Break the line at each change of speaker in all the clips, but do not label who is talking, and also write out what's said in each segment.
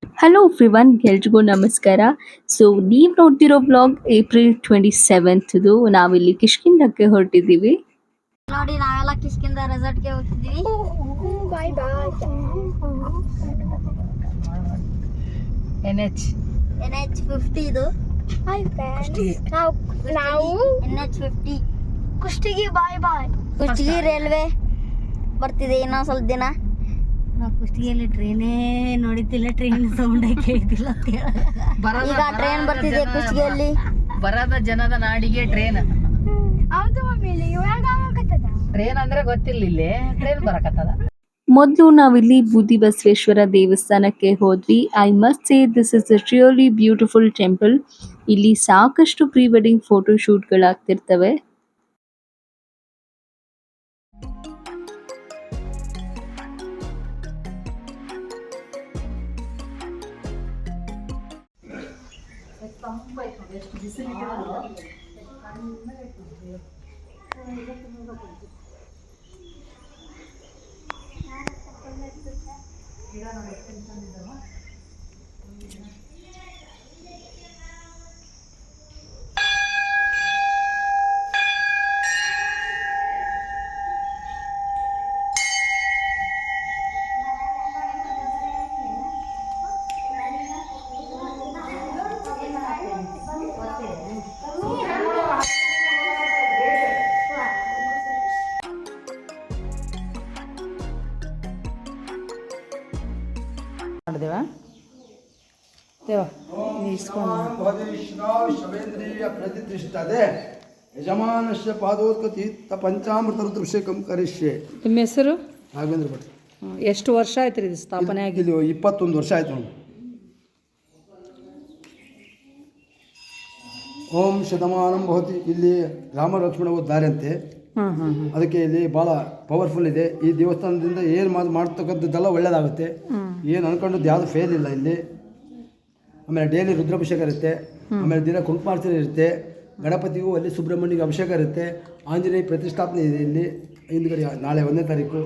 Hello everyone ಎಲ್ರಿಗೂ ನಮಸ್ಕಾರ. So ನೀವು ನೋಡ್ತಿರೋ ವ್ಲಾಗ್ ಏಪ್ರಿಲ್ 27ದು. ನಾವಿಲ್ಲಿ ಕಿಷ್ಕಿಂಧಕ್ಕೆ ಹೊರಟಿದ್ದೀವಿ.
ನೋಡಿ ನಾವೆಲ್ಲ ಕಿಷ್ಕಿಂಧ ರೆಸಾರ್ಟ್ಗೆ ಹೋಗ್ತಿದ್ದೀವಿ.
ಬಾಯ್ ಬಾಯ್.
NH
NH50 ಇದು.
Hi friends. ನಾವು
NH50
ಕುಷ್ಟಗಿ ಬಾಯ್ ಬಾಯ್.
ಕುಷ್ಟಗಿ ರೈಲ್ವೆ ಬರ್ತಿದೆ ಇನ್ನೊಂದು ಸ್ವಲ್ಪ ದಿನ.
ನಾವು ಕುಷ್ಟಗಿಯಲ್ಲಿ ಟ್ರೈನೇ ನೋಡಿದ್ದಿಲ್ಲ, ಟ್ರೈನ್ ಸೌಂಡ್ ಕೇಳಿದ್ದಿಲ್ಲ ಅಂತ
ಈಗ ಟ್ರೈನ್ ಬರ್ತಿದೆ ಕುಷ್ಟಗಿಯಲ್ಲಿ.
ಬರದ ಜನದ ನಾಡಿಗೆ ಟ್ರೈನ್.
ಹೌದು ಮಮ್ಮಿ, ಇವಾಗ ಆಗಕತ್ತದ.
ಟ್ರೈನ್ ಅಂದ್ರೆ ಗೊತ್ತಿಲ್ಲ, ಇಲ್ಲಿ ಟ್ರೈನ್ ಬರಕತ್ತದ.
ಮೊದಲು ನಾವಿಲ್ಲಿ ಬೂದಿ ಬಸವೇಶ್ವರ ದೇವಸ್ಥಾನಕ್ಕೆ ಹೋದ್ವಿ. I must say this is a really beautiful temple. ಇಲ್ಲಿ ಸಾಕಷ್ಟು ಪ್ರೀ ವೆಡ್ಡಿಂಗ್ ಫೋಟೋ ಶೂಟ್ಗಳಾಗ್ತಿರ್ತವೆ.
ಮಾಡಿದೇವಾ ದೇವ
ಶವೇಂದ್ರಿಯ ಪ್ರತಿಷ್ಠತೆ ಯಜಮಾನಸ್ಯ ಪಾದೋತ್ಕತೀರ್ಥ ಪಂಚಾಮೃತ ಋಷಿಕಂ ಕರಿಷ್ಯೆ.
ನಿಮ್ಮ ಹೆಸರು?
ರಾಘವೇಂದ್ರ ಭಟ್.
ಎಷ್ಟು ವರ್ಷ ಆಯ್ತು ರೀ ಇದು ಸ್ಥಾಪನೆ ಆಗಿ?
ಇಲ್ಲಿ 21 ವರ್ಷ ಆಯ್ತು ನೋಡಿ. ಓಂ ಶತಮಾನಂ ಭವತಿ. ಇಲ್ಲಿ ರಾಮ ಲಕ್ಷ್ಮಣ ಹೋದ್ದಾರೆ ಅಂತೆ. ಅದಕ್ಕೆ ಇಲ್ಲಿ ಭಾಳ ಪವರ್ಫುಲ್ ಇದೆ. ಈ ದೇವಸ್ಥಾನದಿಂದ ಏನು ಮಾಡ್ತಕ್ಕಂಥದ್ದೆಲ್ಲ ಒಳ್ಳೇದಾಗುತ್ತೆ. ಏನು ಅನ್ಕೊಂಡದ್ದು ಯಾವುದು ಫೇಲ್ ಇಲ್ಲ ಇಲ್ಲಿ. ಆಮೇಲೆ ಡೈಲಿ ರುದ್ರಾಭಿಷೇಕ ಇರುತ್ತೆ. ಆಮೇಲೆ ದಿನ ಕುಂಕುಮಾರ್ಚನೆ ಇರುತ್ತೆ. ಗಣಪತಿಗೂ ಅಲ್ಲಿ ಸುಬ್ರಹ್ಮಣ್ಯಗೆ ಅಭಿಷೇಕ ಇರುತ್ತೆ. ಆಂಜನೇಯ ಪ್ರತಿಷ್ಠಾಪನೆ ಇದೆ ಇಲ್ಲಿ. ಹಿಂದ್ಗಡೆ ನಾಳೆ 1ನೇ ತಾರೀಕು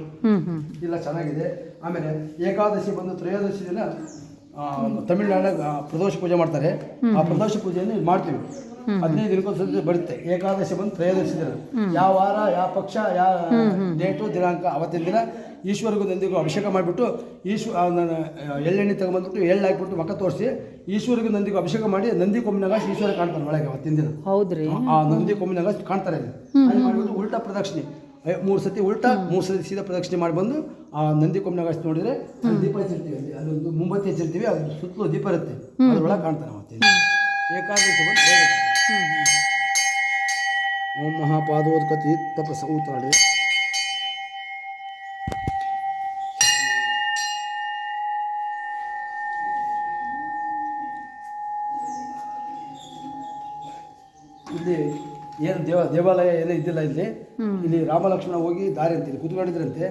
ಎಲ್ಲ ಚೆನ್ನಾಗಿದೆ. ಆಮೇಲೆ ಏಕಾದಶಿ ಬಂದು ತ್ರಯೋದಶಿ ದಿನ ತಮಿಳುನಾಡಿನ ಪ್ರದೋಷ ಪೂಜೆ ಮಾಡ್ತಾರೆ. ಆ ಪ್ರದೋಷ ಪೂಜೆಯನ್ನು ಮಾಡ್ತೀವಿ. 15 ದಿನಕ್ಕೊಂದ್ಸತಿ ಬರುತ್ತೆ. ಏಕಾದಶಿ ಬಂದು ತ್ರಯೋದಶಿ ದಿನ. ಯಾವ ವಾರ, ಯಾವ ಪಕ್ಷ, ಯಾವ ಡೇಟು, ದಿನಾಂಕ, ಅವತ್ತಿನ ದಿನ ಈಶ್ವರಿಗೂ ನಂದಿಗೂ ಅಭಿಷೇಕ ಮಾಡಿಬಿಟ್ಟು ಎಳ್ಳೆಣ್ಣೆ ತಗೊಂಡ್ಬಂದ್ಬಿಟ್ಟು ಎಳ್ಳು ಹಾಕ್ಬಿಟ್ಟು ಮಕ್ಕ ತೋರಿಸಿ ಈಶ್ವರಿಗೂ ನಂದಿಗೂ ಅಭಿಷೇಕ ಮಾಡಿ ನಂದಿ ಕೊಂಬಿನಾಗ ಈಶ್ವರ ಕಾಣ್ತಾರೆ ಒಳಗೆ ಅವತ್ತಿನ ದಿನ.
ಹೌದ್ರಿ?
ಆ ನಂದಿ ಕೊಂಬಿನಾಗ ಕಾಣ್ತಾರೆ. ಮಾಡಿಬಿಟ್ಟು ಉಲ್ಟಾ ಪ್ರದಕ್ಷಿಣೆ 3 ಸತಿ ಉಲ್ಟಾ, 3 ಸತಿ ಸೀದಾ ಪ್ರದಕ್ಷಿಣೆ ಮಾಡಿ ಬಂದು ಆ ನಂದಿ ಕೊಂಬಿನಾಗ ನೋಡಿದ್ರೆ ದೀಪ ಹಚ್ಚಿರ್ತೀವಿ. ಅಲ್ಲಿ ಅದೊಂದು ಮುಂಬತ್ತಿ ಹಚ್ಚಿರ್ತೀವಿ. ಅದು ಸುತ್ತಲೂ ದೀಪ ಇರುತ್ತೆ. ಅದ್ರೊಳಗೆ ಕಾಣ್ತಾರೆ ಅವತ್ತಿನ ಏಕಾದಶಿ ಬಂದು. ಓಂ ಮಹಾಪಾದೋತ್ಕತಿ ತಪಸೌತಾಳೆ. ಇಲ್ಲಿ ಏನು ದೇವಾಲಯ ಏನೂ ಇದ್ದಿಲ್ಲ. ಇಲ್ಲಿ ರಾಮ ಲಕ್ಷ್ಮಣ ಹೋಗಿ ದಾರಿ ಅಂತೀನಿ ಕೂತ್ಕೊಂಡಿದ್ರಂತೆ.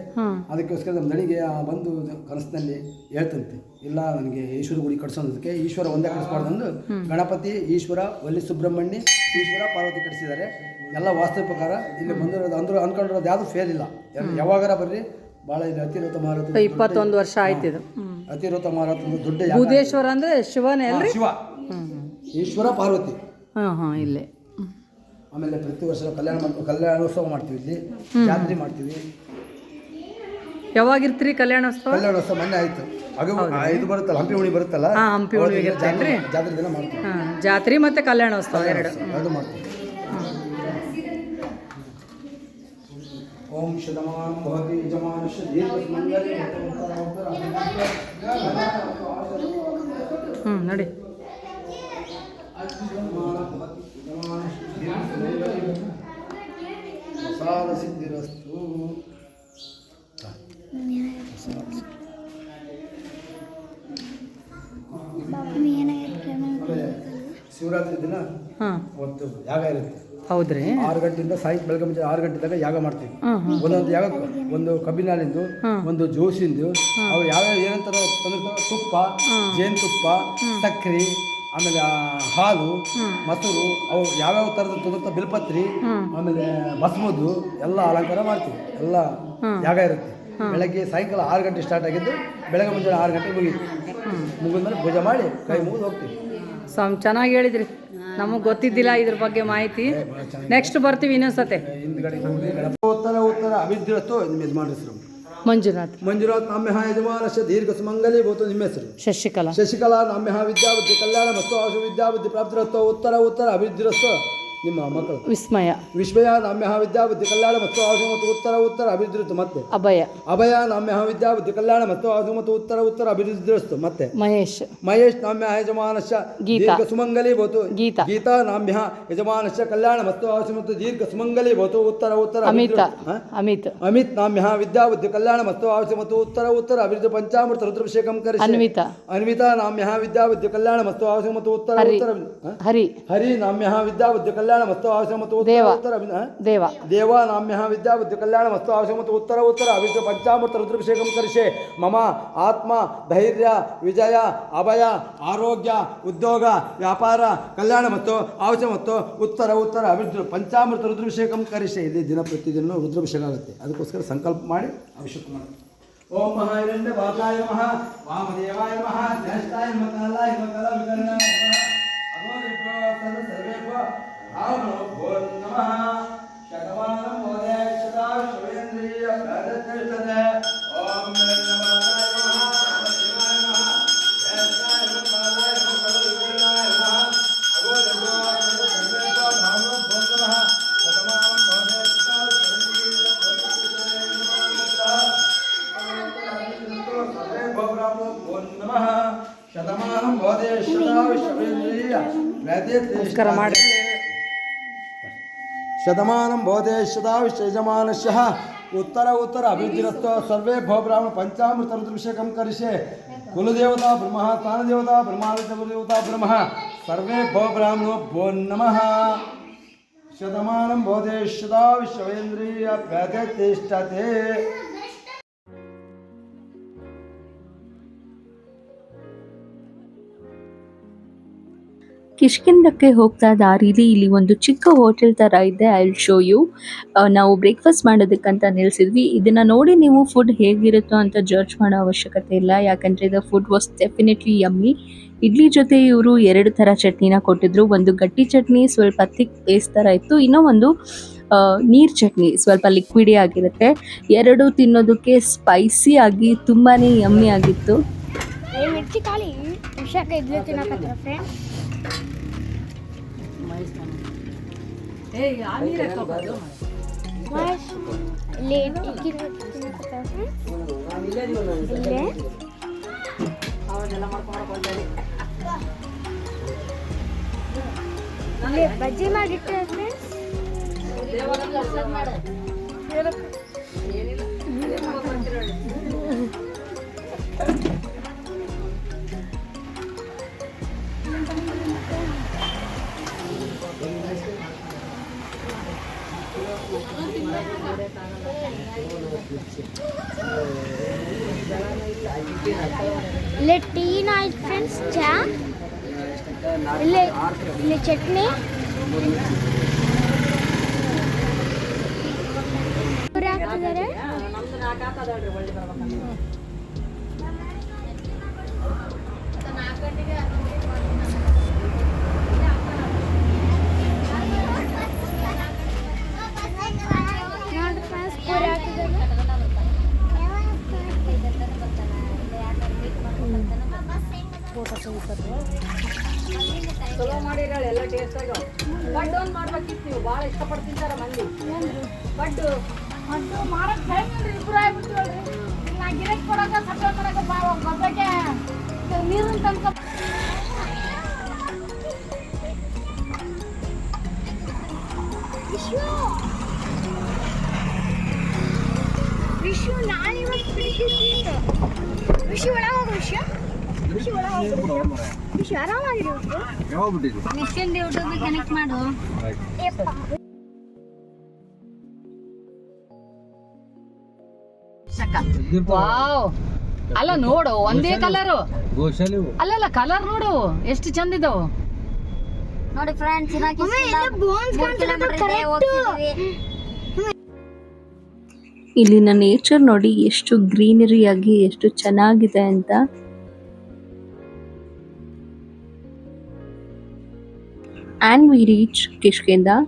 ಅದಕ್ಕೋಸ್ಕರ ನಮ್ಮ ದಣಿಗೆ ಬಂದು ಕನಸಿನಲ್ಲಿ ಹೇಳ್ತಂತೆ, ಇಲ್ಲ ನನಗೆ ಈಶ್ವರ ಗುಡಿ ಕಟ್ಸೋದಕ್ಕೆ ಈಶ್ವರ ಒಂದೇ ಕಟ್ಸ್ಬಾರ್ದಂದು ಗಣಪತಿ, ಈಶ್ವರ, ವಲ್ಲಿ ಸುಬ್ರಹ್ಮಣ್ಯ, ಈಶ್ವರ, ಪಾರ್ವತಿ ಕಟ್ಸಿದ್ದಾರೆ. ಎಲ್ಲ ವಾಸ್ತವ ಪ್ರಕಾರ ಇಲ್ಲಿ ಬಂದಿರೋದು ಅಂದ್ರೂ ಅನ್ಕೊಂಡಿರೋದು ಯಾವುದು ಫೇಲ್ ಇಲ್ಲ. ಯಾವಾಗಾರ ಬರ್ರಿ. ಭಾಳ ಇಲ್ಲಿ ಅತಿರೋತ ಮಾರಾಟ
21 ವರ್ಷ ಆಯ್ತು ಇದು.
ಅತಿರೋತ ಮಾರಾಟ ದೊಡ್ಡ
ಬುಧೇಶ್ವರ ಅಂದ್ರೆ ಶಿವನೇ ಅಲ್ರಿ?
ಶಿವ, ಈಶ್ವರ, ಪಾರ್ವತಿ.
ಇಲ್ಲೇ.
ಆಮೇಲೆ ಪ್ರತಿ ವರ್ಷ ಕಲ್ಯಾಣೋತ್ಸವ ಮಾಡ್ತೀವಿ. ಇಲ್ಲಿ ಜಾತ್ರೆ ಮಾಡ್ತೀವಿ.
ಯಾವಾಗಿರ್ತೀರಿ ಕಲ್ಯಾಣೋತ್ಸವ?
ಕಲ್ಯಾಣೋತ್ಸವ ಮೊನ್ನೆ ಆಯ್ತು. ಇದು ಬರುತ್ತಲ್ಲ, ಹಂಪಿ ಹುಣಿ ಬರುತ್ತಲ್ಲ,
ಹಂಪಿ ಹುಣ್ಣಿಮೆಗೆ
ಜಾತ್ರೆ ದಿನ ಮಾಡ್ತೀವಿ.
ಜಾತ್ರೆ ಮತ್ತೆ ಕಲ್ಯಾಣೋತ್ಸವ ಎರಡು
ಮಾಡ್ತೀವಿ. ಓಂ ಶತಮಾನ ಭವತಿ ಯಜಮಾನಸ್ಯ ದೀರ್ಘಸ್ಮಂಗಲೇ.
ನೋಡಿ.
ಪ್ರಸಾದ ಸಿದ್ಧಿರಸ್ತು. ಶಿವರಾತ್ರಿ ದಿನ ಅವತ್ತು ಯಾಗ ಇರುತ್ತೆ.
ಹೌದ್ರಿ?
6 ಗಂಟೆಯಿಂದ ಬೆಳಗ್ಗೆ ಮುಂಚೆ 6 ಗಂಟೆ ತನಕ ಯಾಗ ಮಾಡ್ತೀವಿ. ಒಂದೊಂದು ಯಾಗ, ಒಂದು ಕಬ್ಬಿನಾಲಿಂದು, ಒಂದು ಜೋಸಿಂದು, ಅವು ಯಾವ್ಯಾವ ಏನಂತಾರ ತಂದಿರ್ತಾವೆ, ತುಪ್ಪ, ಜೇನುತುಪ್ಪ, ಸಕ್ಕರೆ, ಆಮೇಲೆ ಹಾಲು, ಮೊಸರು, ಅವು ಯಾವ್ಯಾವ ಥರದ ತಂದಿರ್ತಾವೆ, ಬಿಲ್ಪತ್ರಿ, ಆಮೇಲೆ ಭಸ್ಮದ್ದು ಎಲ್ಲ ಅಲಂಕಾರ ಮಾಡ್ತೀವಿ. ಎಲ್ಲ ಯಾಗ ಇರುತ್ತೆ. ಬೆಳಗ್ಗೆ ಸಾಯಂಕಾಲ 6 ಗಂಟೆ ಸ್ಟಾರ್ಟ್ ಆಗಿದ್ದು ಬೆಳಗ್ಗೆ ಮುಂಜಾನೆ 6 ಗಂಟೆಗೆ ಮುಗಿಯುತ್ತೆ. ಮುಗಿದ್ಮೇಲೆ ಪೂಜೆ ಮಾಡಿ ಕೈ ಮುಗಿದು ಹೋಗ್ತೀವಿ.
ಸ್ವಾಮಿ ಚೆನ್ನಾಗಿ ಹೇಳಿದ್ರಿ, ನಮಗೆ ಗೊತ್ತಿದ್ದಿಲ್ಲ ಇದ್ರ ಬಗ್ಗೆ ಮಾಹಿತಿ. ನೆಕ್ಸ್ಟ್ ಬರ್ತೀವಿ ಇನ್ನೊಂದ್ಸತೆ.
ಹಿಂದ್ಗಡೆ ಉತ್ತರ ಉತ್ತರ ಅಭಿವೃದ್ಧಿರತ್ತು ನಿಮ್ಮ ಯಜಮಾನ ಹೆಸರು
ಮಂಜುನಾಥ್.
ಮಂಜುನಾಥ್ ನಾಮ್ಯ ಯಜಮಾನಸ್ಯ ದೀರ್ಘ ಸುಮಂಗಲಿ ಭೂತು. ನಿಮ್ಮ ಹೆಸರು
ಶಶಿಕಲಾ.
ಶಶಿಕಲಾ ನಾಮ್ಯ ವಿದ್ಯಾಬುದ್ಧಿ ಕಲ್ಯಾಣ ಮತ್ತು ಆಶು ವಿದ್ಯಾಬುದ್ಧಿ ಪ್ರಾಪ್ತಿರತ್ತು. ಉತ್ತರ ಉತ್ತರ ಅಭಿವೃದ್ಧಿರತ್ತು ನಿಮ್ಮ ಮಕ್ಕಳು.
ವಿಸ್ಮಯ.
ವಿಸ್ಮಯ ನಾಮ್ಯ ವಿದ್ಯಾಬುದ್ಧಿ ಕಲ್ಯಾಣ ಮತ್ತು ಆಶು ಮತ್ತು ಉತ್ತರ ಉತ್ತರ ಅಭಿವೃದ್ಧಿರತ್ತು. ಮತ್ತೆ
ಅಭಯ.
ಅಭಯ ನಾಮ್ಯ ವಿದ್ಯಾಬುದ್ಧಿ ಕಲ್ಯಾಣ ಮತ್ತು ಆಶು ಮತ್ತು ಉತ್ತರ ಉತ್ತರ ಅಭಿವೃದ್ಧಿರತ್ತು. ಮತ್ತೆ
ಮಹೇಶ್.
ಮಹೇಶ್ ನಾಮ್ಯ ಯಜಮಾನಸ್ಯ
ಗೀತಾ.
ದೀರ್ಘ ಸುಮಂಗಲಿ ಭೂತು.
ಗೀತಾ.
ಗೀತಾ ನಾಮ್ಯ ಯಜಮಾನಸ್ಯ ಕಲ್ಯಾಣ ಮತ್ತು ಆಶು ಮತ್ತು ದೀರ್ಘ ಸುಮಂಗಲಿ ಭೂತು. ಉತ್ತರ ಉತ್ತರ
ಅಮಿತ.
ಅಭಿವೃದ್ಧಿರತ್ತು.
ಅಮಿತ್.
ಅಮಿತ್ ನಾಮ್ಯ ವಿದ್ಯಾಬುದ್ಧಿ ಕಲ್ಯಾಣ ಮತ್ತು ಆಶು ಮತ್ತು ಉತ್ತರ ಉತ್ತರ ಅಭಿವೃದ್ಧಿ ಪಂಚಾಮೃತ ರುದ್ರಾಭಿಷೇಕಂ ಕರಿಸಿ.
ಅನ್ವಿತಾ.
ಅನ್ವಿತಾ ನಾಮ್ಯ ವಿದ್ಯಾಬುದ್ಧಿ ಕಲ್ಯಾಣ ಮತ್ತು ಆಶು ಮತ್ತು ಉತ್ತರ ಉತ್ತರ
ಹರಿ.
ಹರಿ ನಾಮ್ಯ ವಿದ್ಯಾಬುದ್ಧಿ ಕಲ್ಯಾಣ ಮತ್ತು ಆಶು ಮತ್ತು
ದೇವ.
ಉತ್ತರ
ದೇವ.
ದೇವ ನಾಮ್ಯ ವಿದ್ಯಾಬುದ್ಧಿ ಕಲ್ಯಾಣ ಮತ್ತು ಆಶು ಮತ್ತು ಉತ್ತರ ಉತ್ತರ ಅಭಿವೃದ್ಧಿ ಪಂಚಾಮೃತ ರುದ್ರಾಭಿಷೇಕಂ ಕರಿಸಿ. ಮಮ ಆತ್ಮ ಧೈರ್ಯ ವಿಜಯ ಅಭಯ ಆರೋಗ್ಯ ಉದ್ಯೋಗ ವ್ಯಾಪಾರ ಕಲ್ಯಾಣ ಮತ್ತು ಆಶು ಮತ್ತು ಉತ್ತರ ಉತ್ತರ ಅಭಿವೃದ್ಧಿ ಪಂಚಾಮೃತ ರುದ್ರಾಭಿಷೇಕಂ ಕರಿಸಿ. ಇಲ್ಲಿ ದಿನ ಪ್ರತಿದಿನ ರುದ್ರಾಭಿಷೇಕ ಆಗುತ್ತೆ. ಅದಕ್ಕೋಸ್ಕರ ಸಂಕಲ್ಪ ಮಾಡಿ ಅಭಿಷೇಕ ಮಾಡಿ. ಓಂ ಮಹಾಹಿರಣ್ಯ ಬಾಕಾಯ ನಮಃ ವಾಮದೇವಾಯ ನಮಃ ಜ್ಯೇಷ್ಠಾಯ ನಮಃ ಕಾಲಾಯ ನಮಃ ಕಲಾ ವಿಕರಣಾಯ ನಮಃ ಅಗೋರಿಭ್ಯೋ ಸರ್ವೇಭ್ಯೋ ರಾಮೋ ಭೋ ನಮಃ ಶತಮಾನಂ ಮೋದೆ ಸದಾ ಶ್ರೇಂದ್ರಿಯ ಪ್ರಾದತ್ಯಷ್ಟದೆ. ಓಂ ನಮಃ ವಾಮದೇವಾಯ ನಮಃ ಜ್ಯೇಷ್ಠಾಯ ನಮಃ ಕಾಲಾಯ ನಮಃ ಕಲಾ ವಿಕರಣಾಯ ನಮಃ ಅಗೋರಿಭ್ಯೋ ಸರ್ವೇಭ್ಯೋ ರಾಮೋ ಭೋ ನಮಃ ಶತಮಾನಂ ಮೋದೆ ಸದಾ ಶ್ರೇಂದ್ರಿಯ ಶತಮಾನಂ ಭವತೆ ಶತಾ ವಿಶ್ವೇಂದ್ರಿಯ
ನಮಸ್ಕಾರ ಮಾಡಿ.
ಶತಮಾನಂ ಭವತೆ ಶತಾ ವಿಶ್ವಯಜಮಾನಸ್ಯ ಉತ್ತರ ಉತ್ತರ ಅಭಿವೃದ್ಧಿರಸ್ತು. ಸರ್ವೇ ಭೋಬ್ರಾಹ್ಮಣ ಪಂಚಾಮೃತ ರುದ್ರಾಭಿಷೇಕಂ ಕರಿಷೆ. ಕುಲದೇವತಾ ಬ್ರಹ್ಮ ಸ್ಥಾನದೇವತಾ ಬ್ರಹ್ಮಾದೇವತಾ ಬ್ರಹ್ಮ ಸರ್ವೇ ಭೋಬ್ರಾಹ್ಮಣೋ ಭೋ ನಮಃ. ಶತಮಾನಂ ಭವತೆ ಶತಾ ವಿಶ್ವೇಂದ್ರಿಯ ಪ್ರತಿಷ್ಠತೆ.
ಕಿಷ್ಕಿಂಧಕ್ಕೆ ಹೋಗ್ತಾ ದಾರಿಲಿ ಇಲ್ಲಿ ಒಂದು ಚಿಕ್ಕ ಹೋಟೆಲ್ ತರ ಇದೆ. I will show you. ನಾವು ಬ್ರೇಕ್ಫಾಸ್ಟ್ ಮಾಡೋದಕ್ಕಂತ ನಿಲ್ಸಿದ್ವಿ. ಇದನ್ನ ನೋಡಿ ನೀವು ಫುಡ್ ಹೇಗಿರುತ್ತೋ ಅಂತ ಜಡ್ಜ್ ಮಾಡೋ ಅವಶ್ಯಕತೆ ಇಲ್ಲ, ಯಾಕಂದ್ರೆ the food was definitely yummy. Idli ಜೊತೆ ಇವರು 2 ಥರ ಚಟ್ನಿನ ಕೊಟ್ಟಿದ್ರು. ಒಂದು ಗಟ್ಟಿ ಚಟ್ನಿ ಸ್ವಲ್ಪ ಥಿಕ್ ಪೇಸ್ಟ್ ಥರ ಇತ್ತು, ಇನ್ನೂ ಒಂದು ನೀರ್ ಚಟ್ನಿ ಸ್ವಲ್ಪ ಲಿಕ್ವಿಡಿ ಆಗಿರುತ್ತೆ. 2 ತಿನ್ನೋದಕ್ಕೆ ಸ್ಪೈಸಿ ಆಗಿ ತುಂಬಾನೇ ಯಮ್ಮಿ ಆಗಿತ್ತು.
ಮಿರ್ಚಿ ಖಾಲಿ ವಿಷಯಕ್ಕೆ ಇಡ್ಲಿ ತಿನ್ನಕತ್ತರ ಫ್ರೆಂಡ್ಸ್. ಬಜ್ಜಿ ಮಾಡಿಟ್ಟೆ ಫ್ರೆಂಡ್ಸ್. ಇಲ್ಲೇ ಟೀ ಆಯ್ತು ಫ್ರೆಂಡ್ಸ್, ಚಾ, ಇಲ್ಲಿ ಚಟ್ನಿ, ಹಾಕ್ತಿದ್ದಾರೆ.
ಚಲೋ ಮಾಡಿರಲ್ಲ ಎಲ್ಲ ಟೇಸ್ಟ್ ಆಗ. ಬಡ್ ಒಂದು ಮಾಡ್ಬೇಕಿತ್ತು, ನೀವು ಭಾಳ ಇಷ್ಟಪಟ್ಟು ತಿಂತಾರ ಮಂದಿ. ಬಡ್ಡು
ಮಾಡಕ್ ಟೈಮ್ ಇಲ್ರಿ, ಇಬ್ರು ಆಗ್ಬಿಡ್ತೀವಲ್ರಿ. ನಾ ಗಿರಕ್ ಕೊಡಕ ಸಪ್ಲೈ ಮಾಡಕ ಗೊಬ್ಬಕ್ಕೆ ನೀರಿನ ತನಕ ವಿಶ್ವ ನಾನಿವತ್ತು ವಿಶ್ವ ಒಳಗೆ ಹೋಗೋ ವಿಶ್ವ ಆರಾಮಾಗಿರಿ.
ಮಿಷನ್ ಯೂಟ್ಯೂಬ್ ಕನೆಕ್ಟ್ ಮಾಡು.
ವಾವ್, ಅಲ್ಲ ನೋಡು ಒಂದೇ ಕಲರು. ಅಲ್ಲಲ್ಲ ಕಲರ್ ನೋಡು ಎಷ್ಟು ಚಂದ ಇದಾವು
ನೋಡಿ ಫ್ರೆಂಡ್ಸ್.
ಇಲ್ಲಿನ ನೇಚರ್ ನೋಡಿ ಎಷ್ಟು ಗ್ರೀನರಿ ಆಗಿ ಎಷ್ಟು ಚೆನ್ನಾಗಿದೆ ಅಂತ. and we reach Kishkinda.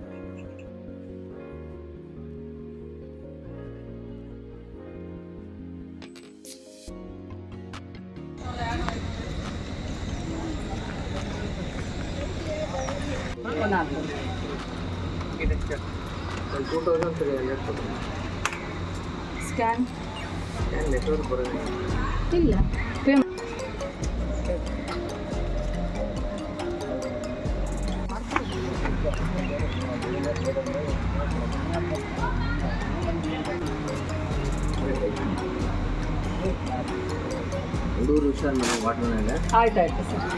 Scan ಇಲ್ಲ ಆಯ್ತಾಯ್ತು sir.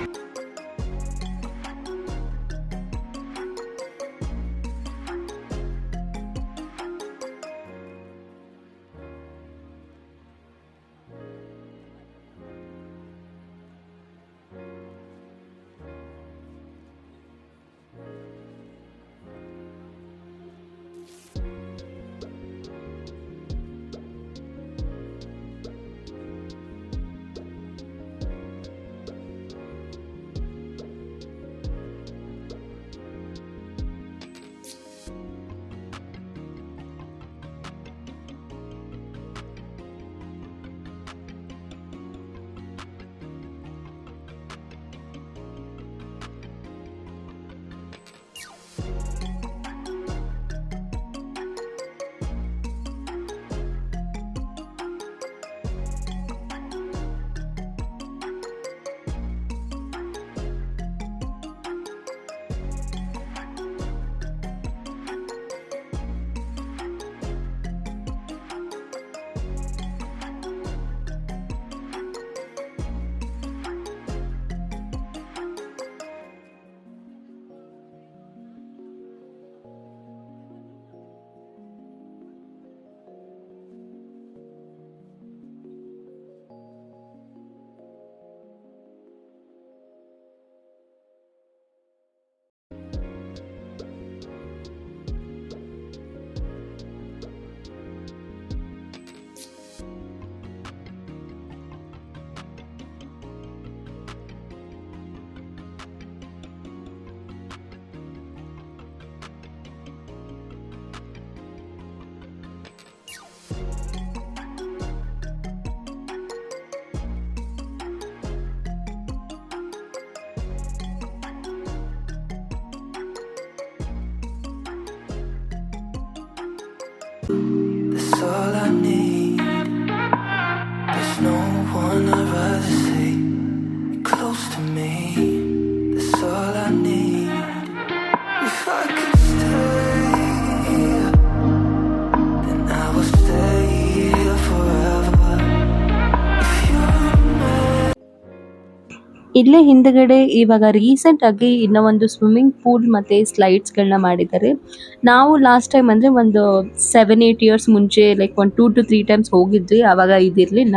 That's all I need. There's no one I'd rather see close to me. That's all I need. If I could stay, then I will stay here forever. If you're
ಇಲ್ಲೇ ಹಿಂದ್ಗಡೆ ಇವಾಗ recent ಆಗಿ ಇನ್ನೂ ಒಂದು swimming pool ಮತ್ತು ಸ್ಲೈಡ್ಸ್ಗಳನ್ನ ಮಾಡಿದ್ದಾರೆ. ನಾವು last time ಅಂದರೆ ಒಂದು 7-8 ಇಯರ್ಸ್ ಮುಂಚೆ ಲೈಕ್ ಒಂದು 2 to 3 ಟೈಮ್ಸ್ ಹೋಗಿದ್ವಿ. ಆವಾಗ ಇದಿರಲಿಲ್ಲ.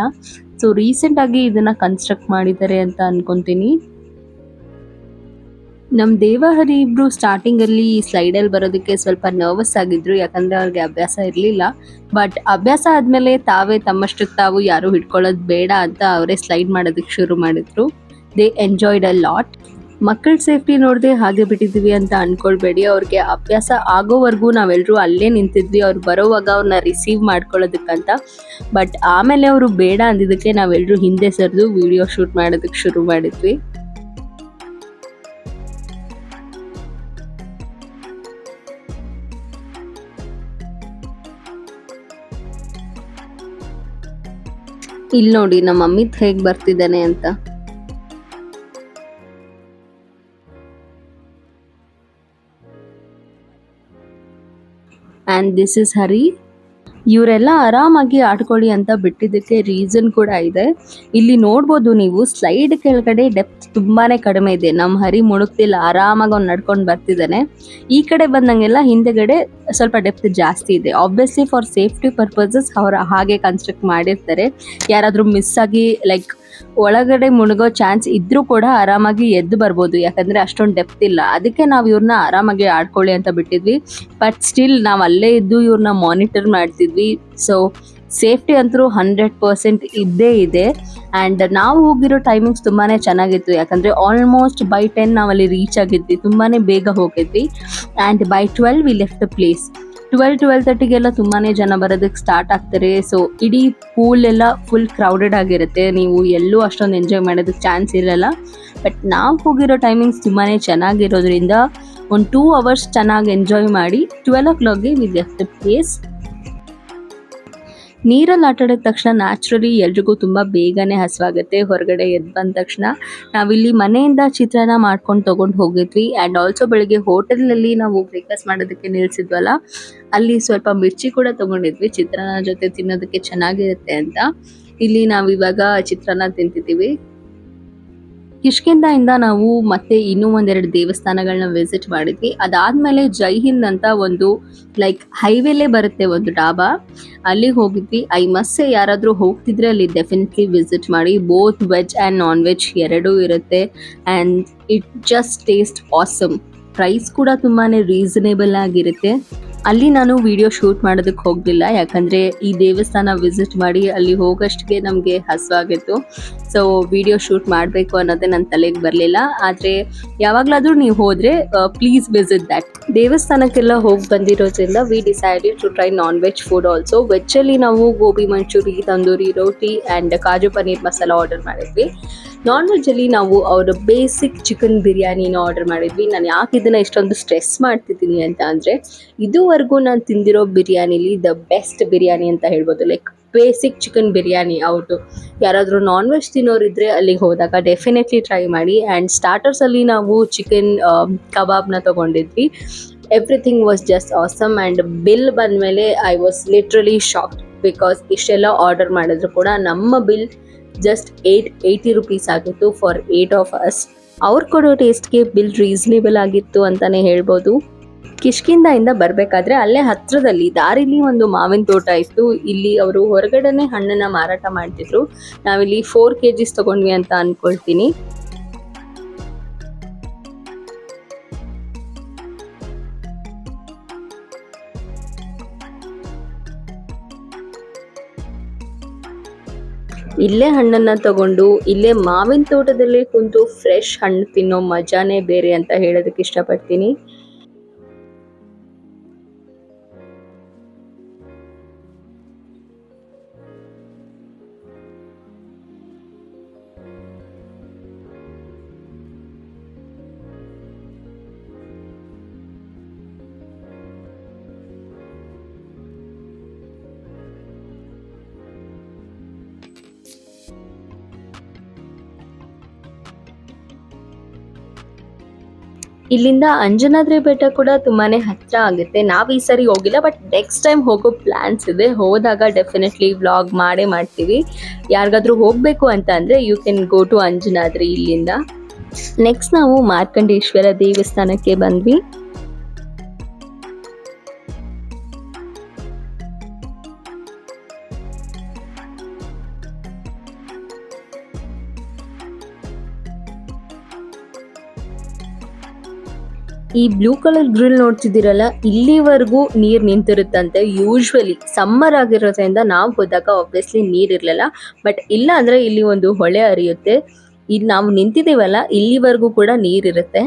ಸೊ ರೀಸೆಂಟಾಗಿ ಇದನ್ನು ಕನ್ಸ್ಟ್ರಕ್ಟ್ ಮಾಡಿದ್ದಾರೆ ಅಂತ ಅನ್ಕೊತೀನಿ. ನಮ್ಮ ದೇವಹರಿ ಇಬ್ಬರು ಸ್ಟಾರ್ಟಿಂಗಲ್ಲಿ ಸ್ಲೈಡಲ್ಲಿ ಬರೋದಕ್ಕೆ ಸ್ವಲ್ಪ ನರ್ವಸ್ ಆಗಿದ್ರು, ಯಾಕಂದರೆ ಅವ್ರಿಗೆ ಅಭ್ಯಾಸ ಇರಲಿಲ್ಲ. ಬಟ್ ಅಭ್ಯಾಸ ಆದಮೇಲೆ ತಾವೇ ತಮ್ಮಷ್ಟಕ್ಕೆ ತಾವು ಯಾರೂ ಹಿಡ್ಕೊಳ್ಳೋದು ಬೇಡ ಅಂತ ಅವರೇ ಸ್ಲೈಡ್ ಮಾಡೋದಕ್ಕೆ ಶುರು ಮಾಡಿದ್ರು. They enjoyed a lot. ಮಕ್ಕಳ ಸೇಫ್ಟಿ ನೋಡದೆ ಹಾಗೆ ಬಿಟ್ಟಿದ್ವಿ ಅಂತ ಅನ್ಕೊಳ್ಬೇಡಿ. ಅವ್ರಿಗೆ ಅಭ್ಯಾಸ ಆಗೋವರೆಗೂ ನಾವೆಲ್ಲರೂ ಅಲ್ಲೇ ನಿಂತಿದ್ವಿ ಅವ್ರು ಬರೋವಾಗ ಅವ್ರನ್ನ ರಿಸೀವ್ ಮಾಡ್ಕೊಳ್ಳೋದಕ್ಕಂತ. ಬಟ್ ಆಮೇಲೆ ಅವರು ಬೇಡ ಅಂದಿದ್ದಕ್ಕೆ ನಾವೆಲ್ಲರೂ ಹಿಂದೆ ಸರಿದು ವಿಡಿಯೋ ಶೂಟ್ ಮಾಡೋದಕ್ಕೆ ಶುರು ಮಾಡಿದ್ವಿ. ಇಲ್ಲಿ ನೋಡಿ ನಮ್ಮ ಅಮಿತ್ ಹೇಗೆ ಬರ್ತಿದ್ದಾನೆ ಅಂತ. ಆ್ಯಂಡ್ ದಿಸ್ ಇಸ್ ಹರಿ. ಇವರೆಲ್ಲ ಆರಾಮಾಗಿ ಆಡ್ಕೊಳ್ಳಿ ಅಂತ ಬಿಟ್ಟಿದ್ದಕ್ಕೆ ರೀಸನ್ ಕೂಡ ಇದೆ. ಇಲ್ಲಿ ನೋಡ್ಬೋದು ನೀವು ಸ್ಲೈಡ್ ಕೆಳಗಡೆ ಡೆಪ್ತ್ ತುಂಬಾ ಕಡಿಮೆ ಇದೆ. ನಮ್ಮ ಹರಿ ಮುಳುಗ್ತಿಲ್ಲ, ಆರಾಮಾಗಿ ಅವ್ನು ನಡ್ಕೊಂಡು ಬರ್ತಿದ್ದಾನೆ. ಈ ಕಡೆ ಬಂದಂಗೆಲ್ಲ ಹಿಂದೆಗಡೆ ಸ್ವಲ್ಪ ಡೆಪ್ತ್ ಜಾಸ್ತಿ ಇದೆ. ಆಬ್ವಿಯಸ್ಲಿ ಫಾರ್ ಸೇಫ್ಟಿ ಪರ್ಪಸಸ್ ಅವ್ರು ಹಾಗೆ ಕನ್ಸ್ಟ್ರಕ್ಟ್ ಮಾಡಿರ್ತಾರೆ. ಯಾರಾದರೂ ಮಿಸ್ ಆಗಿ ಲೈಕ್ ಒಳಗಡೆ ಮುಳುಗೋ ಚಾನ್ಸ್ ಇದ್ರೂ ಕೂಡ ಆರಾಮಾಗಿ ಎದ್ದು ಬರ್ಬೋದು, ಯಾಕಂದರೆ ಅಷ್ಟೊಂದು ಡೆಪ್ತ್ ಇಲ್ಲ. ಅದಕ್ಕೆ ನಾವು ಇವ್ರನ್ನ ಆರಾಮಾಗಿ ಆಡ್ಕೊಳ್ಳಿ ಅಂತ ಬಿಟ್ಟಿದ್ವಿ. ಬಟ್ ಸ್ಟಿಲ್ ನಾವು ಅಲ್ಲೇ ಇದ್ದು ಇವ್ರನ್ನ ಮಾನಿಟರ್ ಮಾಡ್ತಿದ್ವಿ. ಸೊ ಸೇಫ್ಟಿ ಅಂತೂ 100% ಇದ್ದೇ ಇದೆ. ಆ್ಯಂಡ್ ನಾವು ಹೋಗಿರೋ ಟೈಮಿಂಗ್ಸ್ ತುಂಬಾ ಚೆನ್ನಾಗಿತ್ತು, ಯಾಕಂದರೆ ಆಲ್ಮೋಸ್ಟ್ ಬೈ 10 ನಾವಲ್ಲಿ ರೀಚ್ ಆಗಿದ್ವಿ, ತುಂಬಾ ಬೇಗ ಹೋಗಿದ್ವಿ. And by 12 we left the place. 12-12:30ಗೆಲ್ಲ ತುಂಬಾ ಜನ ಬರೋದಕ್ಕೆ ಸ್ಟಾರ್ಟ್ ಆಗ್ತಾರೆ. ಸೊ ಇಡೀ ಪೂಲ್ ಎಲ್ಲ ಫುಲ್ ಕ್ರೌಡೆಡ್ ಆಗಿರುತ್ತೆ, ನೀವು ಎಲ್ಲೂ ಅಷ್ಟೊಂದು ಎಂಜಾಯ್ ಮಾಡೋದಕ್ಕೆ ಚಾನ್ಸ್ ಇರಲ್ಲ. ಬಟ್ ನಾವು ಹೋಗಿರೋ ಟೈಮಿಂಗ್ಸ್ ತುಂಬಾ ಚೆನ್ನಾಗಿರೋದ್ರಿಂದ ಒಂದು 2 ಅವರ್ಸ್ ಚೆನ್ನಾಗಿ ಎಂಜಾಯ್ ಮಾಡಿ 12 o'clockಗೆ ವಿ ಲೆಫ್ಟ್ ದ ಪ್ಲೇಸ್. ನೀರಲ್ಲಿ ಆಟ ಆಡಿದ ತಕ್ಷಣ ನ್ಯಾಚುರಲಿ ಎಲ್ರಿಗೂ ತುಂಬ ಬೇಗನೆ ಹಸುವಾಗುತ್ತೆ. ಹೊರಗಡೆ ಎದ್ದು ಬಂದ ತಕ್ಷಣ ನಾವಿಲ್ಲಿ ಮನೆಯಿಂದ ಚಿತ್ರಾನ್ನ ಮಾಡ್ಕೊಂಡು ತೊಗೊಂಡು ಹೋಗಿದ್ವಿ. ಆ್ಯಂಡ್ ಆಲ್ಸೋ ಬೆಳಗ್ಗೆ ಹೋಟೆಲಲ್ಲಿ ನಾವು ಬ್ರೇಕ್ಫಾಸ್ಟ್ ಮಾಡೋದಕ್ಕೆ ನಿಲ್ಲಿಸಿದ್ವಲ್ಲ, ಅಲ್ಲಿ ಸ್ವಲ್ಪ ಮಿರ್ಚಿ ಕೂಡ ತೊಗೊಂಡಿದ್ವಿ, ಚಿತ್ರಾನ್ನ ಜೊತೆ ತಿನ್ನೋದಕ್ಕೆ ಚೆನ್ನಾಗಿರುತ್ತೆ ಅಂತ. ಇಲ್ಲಿ ನಾವಿವಾಗ ಚಿತ್ರಾನ್ನ ತಿಂತಿದ್ದೀವಿ. ಕಿಷ್ಕಿಂಧೆಯಿಂದ ನಾವು ಮತ್ತೆ ಇನ್ನೂ ಒಂದೆರಡು ದೇವಸ್ಥಾನಗಳನ್ನ ವಿಸಿಟ್ ಮಾಡಿದ್ವಿ. ಅದಾದಮೇಲೆ ಜೈ ಹಿಂದ್ ಅಂತ ಒಂದು ಲೈಕ್ ಹೈವೇಲೇ ಬರುತ್ತೆ ಒಂದು ಡಾಬಾ, ಅಲ್ಲಿಗೆ ಹೋಗಿದ್ವಿ. ಐ ಮಸ್ಟ್ ಸೇ ಯಾರಾದರೂ ಹೋಗ್ತಿದ್ರೆ ಅಲ್ಲಿ ಡೆಫಿನೆಟ್ಲಿ ವಿಸಿಟ್ ಮಾಡಿ. Both veg and non veg ಎರಡೂ ಇರುತ್ತೆ. And it just taste awesome. Price ಕೂಡ ತುಂಬಾ ರೀಸನೇಬಲ್ ಆಗಿರುತ್ತೆ. ಅಲ್ಲಿ ನಾನು ವಿಡಿಯೋ ಶೂಟ್ ಮಾಡೋದಕ್ಕೆ ಹೋಗಲಿಲ್ಲ, ಯಾಕಂದರೆ ಈ ದೇವಸ್ಥಾನ ವಿಸಿಟ್ ಮಾಡಿ ಅಲ್ಲಿ ಹೋಗೋಷ್ಟಿಗೆ ನಮಗೆ ಹಸುವಾಗಿತ್ತು. ಸೊ ವಿಡಿಯೋ ಶೂಟ್ ಮಾಡಬೇಕು ಅನ್ನೋದೇ ನನ್ನ ತಲೆಗೆ ಬರಲಿಲ್ಲ. ಆದರೆ ಯಾವಾಗಲಾದರೂ ನೀವು ಹೋದರೆ ಪ್ಲೀಸ್ ವಿಸಿಟ್ ದ್ಯಾಟ್. ದೇವಸ್ಥಾನಕ್ಕೆಲ್ಲ ಹೋಗಿ ಬಂದಿರೋದ್ರಿಂದ we decided to try non veg food also. ವೆಜ್ಜಲ್ಲಿ ನಾವು ಗೋಬಿ ಮಂಚೂರಿ, ತಂದೂರಿ ರೋಟಿ ಆ್ಯಂಡ್ ಕಾಜು ಪನ್ನೀರ್ ಮಸಾಲ ಆರ್ಡರ್ ಮಾಡಿದ್ವಿ. ನಾನ್ ವೆಜ್ಜಲ್ಲಿ ನಾವು ಅವರ ಬೇಸಿಕ್ ಚಿಕನ್ ಬಿರಿಯಾನಿನ ಆರ್ಡರ್ ಮಾಡಿದ್ವಿ. ನಾನು ಯಾಕೆ ಇದನ್ನು ಇಷ್ಟೊಂದು ಸ್ಟ್ರೆಸ್ ಮಾಡ್ತಿದ್ದೀನಿ ಅಂತ ಅಂದರೆ, ಇದುವರೆಗೂ ನಾನು ತಿಂದಿರೋ ಬಿರಿಯಾನಿಲಿ ದ ಬೆಸ್ಟ್ ಬಿರಿಯಾನಿ ಅಂತ ಹೇಳ್ಬೋದು. Like basic chicken biryani. ಅವ್ರದ್ದು ಯಾರಾದರೂ ನಾನ್ ವೆಜ್ ತಿನ್ನೋರಿದ್ದರೆ ಅಲ್ಲಿಗೆ ಹೋದಾಗ ಡೆಫಿನೆಟ್ಲಿ ಟ್ರೈ ಮಾಡಿ. ಆ್ಯಂಡ್ ಸ್ಟಾರ್ಟರ್ಸಲ್ಲಿ ನಾವು ಚಿಕನ್ ಕಬಾಬ್ನ ತೊಗೊಂಡಿದ್ವಿ. Everything was just awesome. And bill ಬಂದಮೇಲೆ I was literally shocked, because ಇಷ್ಟೆಲ್ಲ ಆರ್ಡರ್ ಮಾಡಿದ್ರು ಕೂಡ ನಮ್ಮ ಬಿಲ್ ಜಸ್ಟ್ 880 rupees ಆಗಿತ್ತು ಫಾರ್ 8 of us. ಅವ್ರು ಕೊಡೋ ಟೇಸ್ಟ್ಗೆ ಬಿಲ್ ರೀಸನೇಬಲ್ ಆಗಿತ್ತು ಅಂತಲೇ ಹೇಳ್ಬೋದು. ಕಿಷ್ಕಿಂಧೆಯಿಂದ ಬರಬೇಕಾದ್ರೆ ಅಲ್ಲೇ ಹತ್ತಿರದಲ್ಲಿ ದಾರಿಲಿ ಒಂದು ಮಾವಿನ ತೋಟ ಇತ್ತು. ಇಲ್ಲಿ ಅವರು ಹೊರಗಡೆನೆ ಹಣ್ಣನ್ನು ಮಾರಾಟ ಮಾಡ್ತಿದ್ರು. ನಾವಿಲ್ಲಿ 4 kgs ತೊಗೊಂಡ್ವಿ ಅಂತ ಅಂದ್ಕೊಳ್ತೀನಿ. ಇಲ್ಲೇ ಹಣ್ಣನ್ನು ತಗೊಂಡು ಇಲ್ಲೇ ಮಾವಿನ ತೋಟದಲ್ಲೇ ಕುಂತು ಫ್ರೆಶ್ ಹಣ್ಣು ತಿನ್ನೋ ಮಜಾನೇ ಬೇರೆ ಅಂತ ಹೇಳೋದಕ್ಕೆ ಇಷ್ಟಪಡ್ತೀನಿ. ಇಲ್ಲಿಂದ ಅಂಜನಾದ್ರಿ ಬೆಟ್ಟ ಕೂಡ ತುಂಬಾನೇ ಹತ್ರ ಆಗುತ್ತೆ. ನಾವು ಈ ಸರಿ ಹೋಗಿಲ್ಲ, ಬಟ್ ನೆಕ್ಸ್ಟ್ ಟೈಮ್ ಹೋಗೋ ಪ್ಲಾನ್ಸ್ ಇದೆ. ಹೋದಾಗ ಡೆಫಿನೆಟ್ಲಿ ವ್ಲಾಗ್ ಮಾಡೇ ಮಾಡ್ತೀವಿ. ಯಾರಿಗಾದ್ರೂ ಹೋಗಬೇಕು ಅಂತ ಅಂದರೆ you can go to Anjanadri ಇಲ್ಲಿಂದ. ನೆಕ್ಸ್ಟ್ ನಾವು ಮಾರ್ಕಂಡೇಶ್ವರ ದೇವಸ್ಥಾನಕ್ಕೆ ಬಂದ್ವಿ. ಈ ಬ್ಲೂ ಕಲರ್ ಗ್ರಿಲ್ ನೋಡ್ತಿದ್ದೀರಲ್ಲ, ಇಲ್ಲಿವರೆಗೂ ನೀರು ನಿಂತಿರುತ್ತಂತೆ. ಯೂಶ್ವಲಿ ಸಮ್ಮರ್ ಆಗಿರೋದ್ರಿಂದ ನಾವು ಹೋದಾಗ ಆಬ್ವಿಯಸ್ಲಿ ನೀರಿರಲಿಲ್ಲ, ಬಟ್ ಇಲ್ಲ ಅಂದರೆ ಇಲ್ಲಿ ಒಂದು ಹೊಳೆ ಹರಿಯುತ್ತೆ. ಇಲ್ಲಿ ನಾವು ನಿಂತಿದ್ದೀವಲ್ಲ, ಇಲ್ಲಿವರೆಗೂ ಕೂಡ ನೀರಿರುತ್ತೆ.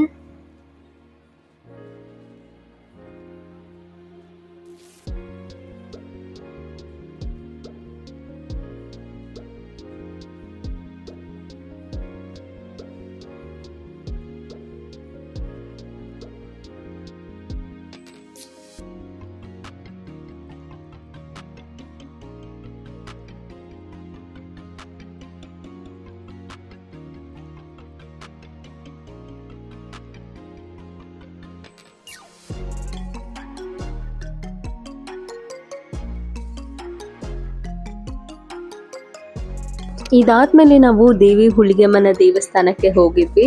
ಇದಾದ್ಮೇಲೆ ನಾವು ದೇವಿ ಹುಲಿಗೆಮ್ಮನ ದೇವಸ್ಥಾನಕ್ಕೆ ಹೋಗಿದ್ವಿ.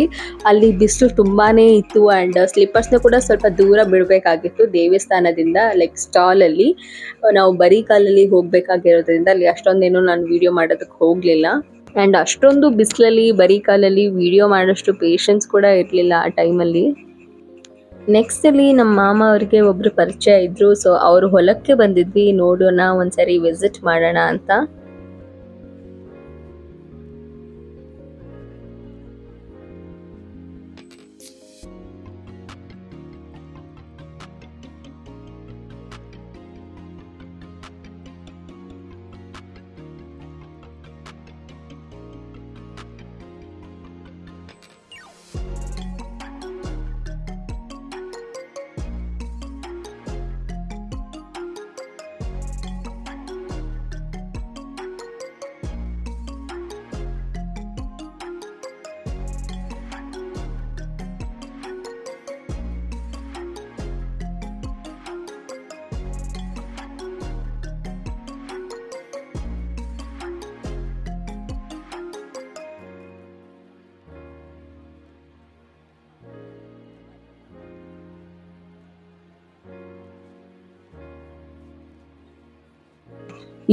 ಅಲ್ಲಿ ಬಿಸಿಲು ತುಂಬಾನೇ ಇತ್ತು ಆ್ಯಂಡ್ ಸ್ಲಿಪ್ಪರ್ಸ್ನ ಕೂಡ ಸ್ವಲ್ಪ ದೂರ ಬಿಡಬೇಕಾಗಿತ್ತು ದೇವಸ್ಥಾನದಿಂದ. ಲೈಕ್ ಸ್ಟಾಲಲ್ಲಿ ನಾವು ಬರೀ ಕಾಲಲ್ಲಿ ಹೋಗಬೇಕಾಗಿರೋದ್ರಿಂದ ಅಲ್ಲಿ ಅಷ್ಟೊಂದೇನು ನಾನು ವಿಡಿಯೋ ಮಾಡೋದಕ್ಕೆ ಹೋಗಲಿಲ್ಲ. ಆ್ಯಂಡ್ ಅಷ್ಟೊಂದು ಬಿಸಿಲಲ್ಲಿ ಬರೀ ಕಾಲಲ್ಲಿ ವಿಡಿಯೋ ಮಾಡೋಷ್ಟು ಪೇಷನ್ಸ್ ಕೂಡ ಇರಲಿಲ್ಲ ಆ ಟೈಮಲ್ಲಿ. ನೆಕ್ಸ್ಟ್ ಅಲ್ಲಿ ನಮ್ಮ ಮಾಮ ಅವ್ರಿಗೆ ಒಬ್ರು ಪರಿಚಯ ಇದ್ರು, ಸೊ ಅವ್ರ ಹೊಲಕ್ಕೆ ಬಂದಿದ್ವಿ, ನೋಡೋಣ ಒಂದ್ಸರಿ ವಿಸಿಟ್ ಮಾಡೋಣ ಅಂತ.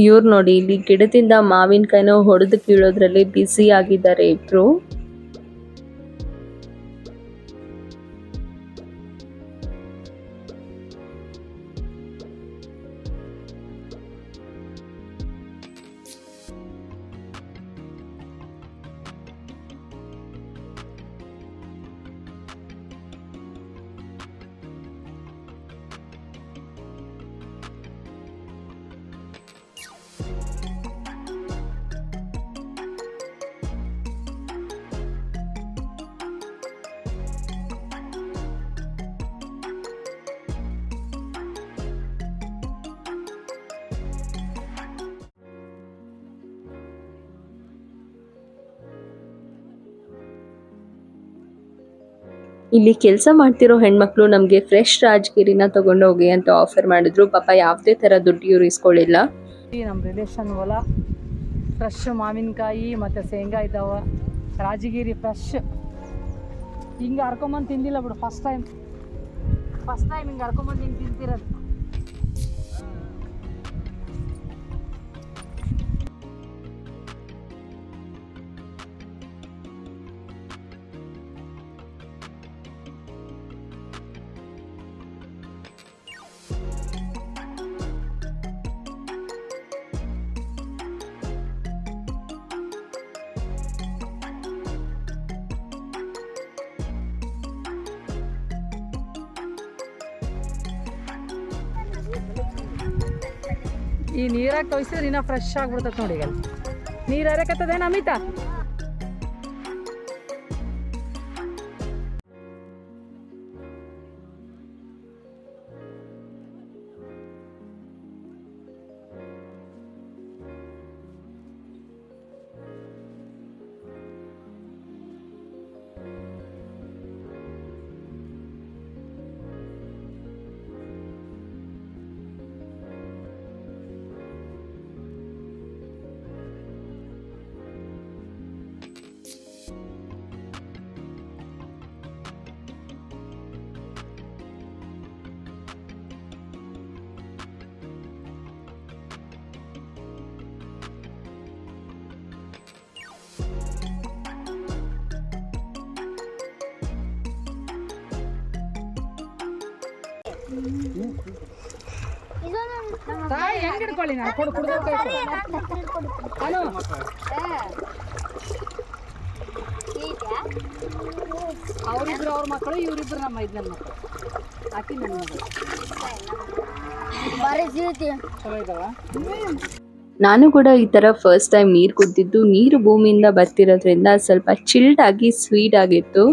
ಇವ್ರು ನೋಡಿ, ಇಲ್ಲಿ ಗಿಡದಿಂದ ಮಾವಿನಕಾಯಿನ ಹೊಡೆದು ಕೀಳೋದ್ರಲ್ಲಿ ಬ್ಯುಸಿ ಆಗಿದ್ದಾರೆ ಇಬ್ರು. ಇಲ್ಲಿ ಕೆಲಸ ಮಾಡ್ತಿರೋ ಹೆಣ್ಮಕ್ಳು ನಮಗೆ ಫ್ರೆಶ್ ರಾಜಗಿರಿನ ತಗೊಂಡೋಗಿ ಅಂತ ಆಫರ್ ಮಾಡಿದ್ರು. ಪಾಪ ಯಾವುದೇ ತರ ದುಡ್ಡು ಇವ್ರು ಇಸ್ಕೊಳ್ಳಿಲ್ಲ.
ನಮ್ಮ ರಿಲೇಷನ್ ಹೊಲ, ಫ್ರೆಶ್ ಮಾವಿನಕಾಯಿ ಮತ್ತು ಶೇಂಗಾ ಇದ್ದಾವೆ, ರಾಜಗಿರಿ ಫ್ರೆಶ್. ಹಿಂಗೆ ಹರ್ಕೊಂಬಂದು ತಿಂದಿಲ್ಲ ಬಿಡು, ಫಸ್ಟ್ ಟೈಮ್ ಹಿಂಗೆ ಹರ್ಕೊಂಬಂದು ಹಿಂಗೆ ತಿಂತಿರೋದು. ಈ ನೀರಾಗ ತೊಯ್ಸಿದ್ರೆ ಇನ್ನೂ ಫ್ರೆಶ್ ಆಗಿಬಿಡ್ತೈತೆ ನೋಡಿ. ಈಗ ನೀರು ಹರಕತ್ತದೇನು ಅಮಿತಾ? ತಾಯಿ ಹೆಂಗೆ ಹಿಡ್ಕೊಳ್ಳಿ ನಾನು ಕೊಡು ಅವರಿಬ್ರು ಅವ್ರ ಮಕ್ಕಳು, ಇವರಿಬ್ರು ನಮ್ಮ ನನ್ನ ಮಕ್ಕಳು. ಆಕಿ ನನ್ನ ಮಗಳು. ಚಲೋ ಇದಾವ.
ನಾನು ಕೂಡ ಈ ತರ ಫಸ್ಟ್ ಟೈಮ್ ನೀರು ಕುದ್ದಿದ್ದು. ನೀರು ಭೂಮಿಯಿಂದ ಬರ್ತಿರೋದ್ರಿಂದ ಸ್ವಲ್ಪ ಚಿಲ್ಡ್ ಆಗಿ ಸ್ವೀಟ್ ಆಗಿತ್ತು.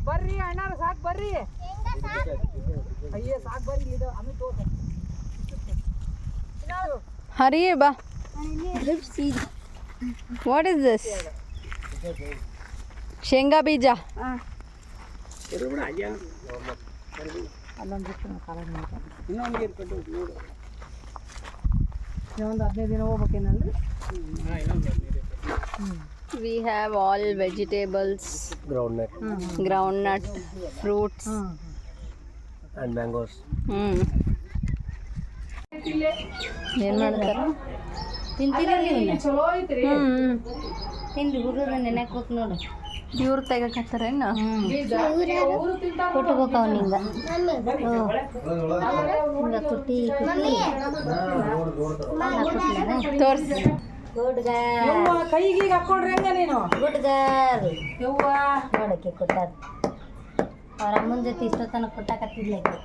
ಬರ್ರಿ ಅಣ್ಣಾರ, ಸಾಕು ಬರ್ರಿ. ಅಯ್ಯೇ ಸಾಕು ಬರ್ರಿ. ಇದು ಅಮಿತ್ ಹರಿ ಬಾ. What is this? ಶೇಂಗಾ ಬೀಜ. ಅಲ್ಲೊಂದು ಕಾಲ ಇನ್ನೊಂದು 15 ದಿನ ಹೋಗ್ಬೇಕೇನಲ್ರಿ?
We have all vegetables, groundnut, fruits.
and mangoes.
ಏನ್ ಮಾಡ್ತಾರ?
ತಿಂತೀರಲ್ಲಿ ಇವನ್ನ
ಚಲೋ ಐತ್ರಿ.
ತಿಂದು ಹುರಿದು ನೆನಕ್ಬೇಕು ನೋಡು.
ಇವ್ರು ತೆಗಕತ್ತಾರೇನ?
ಕೊಟ್ಬೇಕು ಅವ್ನಿಂಗ ಹಿಂಗ ಕುಟ್ಟಿ
ತೋರ್ಸಿ.
ಗುಡ್ ಗರ್ಲ್,
ಕೈಗೆ ಹಾಕೊಂಡ್ರೆ ಹೆಂಗ ನೀನು?
ಗುಡ್ ಗರ್ಲ್
ಯವ್ವ
ನೋಡಕ್ಕೆ ಕೊಟ್ಟಾರ. ಅವ್ರ ಅಮ್ಮನ ಜೊತೆ ಇಷ್ಟೊತ್ತನ ಕೊಟ್ಟಾಕತ್ತಿದ್ಲಕ್ಕೆ.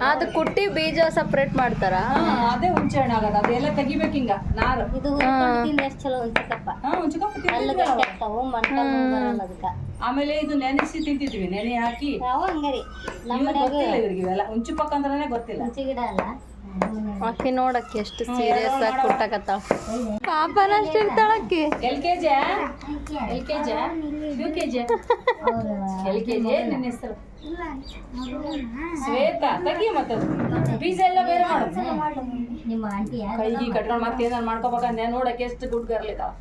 ಅದು ಕುಟ್ಟಿ ಬೀಜ ಸಪ್ರೇಟ್ ಮಾಡ್ತಾರ.
ಅದೇ ಹುಂಚೆ ಹಣ್ಣು ಆಗದ, ಅದೆಲ್ಲ ತೆಗಿಬೇಕು ಹಿಂಗ ನಾರು.
ಇದು ಹುರ್ಕೊಂಡು ತಿಂದ ಎಷ್ಟು ಚಲೋ ಒಂಚಕಪ್ಪ. ಅಲ್ಲ ಗಟ್ಟಿ ಆಗ್ತಾವು, ಮಣ್ಕಾಲ್ ಬರಲ್ಲ ಅದಕ್ಕೆ.
ಆಮೇಲೆ ಇದು ನೆನೆಸಿ ತಿಂತಿದ್ವಿ, ನೆನೆ ಹಾಕಿ.
ಅವ ಹಂಗಾರಿ ನಮ್ಮ
ಗೊತ್ತಿಲ್ಲ ಇವ್ರಿಗೆ ಇವೆಲ್ಲ ಹುಂಚು ಪಕ್ಕ ಅಂದ್ರೆ ಗೊತ್ತಿಲ್ಲ.
ಮುಂಚೆ ಗಿಡ ಅಲ್ಲ.
ಆಕಿ ನೋಡಕ್ಕೆ ಎಷ್ಟು ಸೀರಿಯಸ್ ಆಗಿ ಕುಟ್ಟಕತ್ತಾಳ. ಪಾಪನ ಅಷ್ಟು ಇರ್ತಾಳಕ್ಕಿ.
LKG UKG LKG ನನ್ನ ಹೆಸರು ಶ್ವೇತಾ. ತೆಗಿ ಮತ್ತದು ಬೀಜ ಎಲ್ಲ ಬೇರೆ ಮಾಡು.
ನಿಮ್ಮ ಆಂಟಿ
ಕೈಗೆ ಕಟ್ಕೊಂಡು ಮತ್ತೆ ಏನಾರು ಮಾಡ್ಕೋಬೇಕಂದ್ರೆ ನೋಡಕ್ಕೆ ಎಷ್ಟು ಗುಡ್ ಗರ್ಲ್ ಇದಾವ.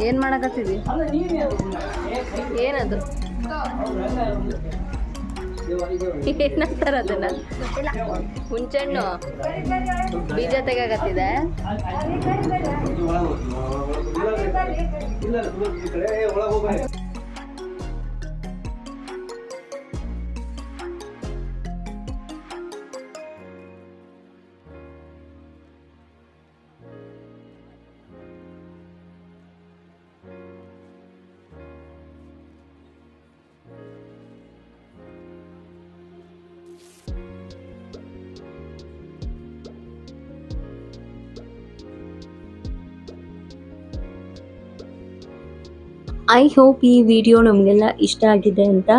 ಏನ್ ಮಾಡಕತ್ತಿದಿ? ಏನದು? ಏನಂತಾರ ಅದನ್ನ? ಹುಂಚೆಣ್ಣು ಬೀಜ ತೆಗಾಕತ್ತಿದೆ.
ಐ ಹೋಪ್ ಈ ವಿಡಿಯೋ ನಮಗೆಲ್ಲ ಇಷ್ಟ ಆಗಿದೆ ಅಂತ.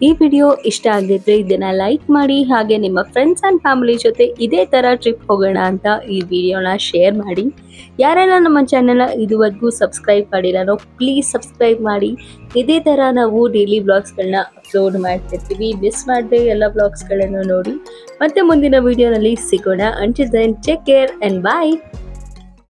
ಈ ವಿಡಿಯೋ ಇಷ್ಟ ಆಗಿದ್ರೆ ಇದನ್ನು ಲೈಕ್ ಮಾಡಿ, ಹಾಗೆ ನಿಮ್ಮ ಫ್ರೆಂಡ್ಸ್ ಆ್ಯಂಡ್ ಫ್ಯಾಮಿಲಿ ಜೊತೆ ಇದೇ ಥರ ಟ್ರಿಪ್ ಹೋಗೋಣ ಅಂತ ಈ ವಿಡಿಯೋನ ಶೇರ್ ಮಾಡಿ. ಯಾರೆಲ್ಲ ನಮ್ಮ ಚಾನೆಲ್ನ ಇದುವರೆಗೂ ಸಬ್ಸ್ಕ್ರೈಬ್ ಮಾಡಿಲ್ಲ ಪ್ಲೀಸ್ ಸಬ್ಸ್ಕ್ರೈಬ್ ಮಾಡಿ. ಇದೇ ಥರ ನಾವು ಡೈಲಿ ಬ್ಲಾಗ್ಸ್ಗಳನ್ನ ಅಪ್ಲೋಡ್ ಮಾಡ್ತಿರ್ತೀವಿ. ಮಿಸ್ ಮಾಡದೆ ಎಲ್ಲ ಬ್ಲಾಗ್ಸ್ಗಳನ್ನು ನೋಡಿ. ಮತ್ತೆ ಮುಂದಿನ ವಿಡಿಯೋನಲ್ಲಿ ಸಿಗೋಣ. Until then take care and bye.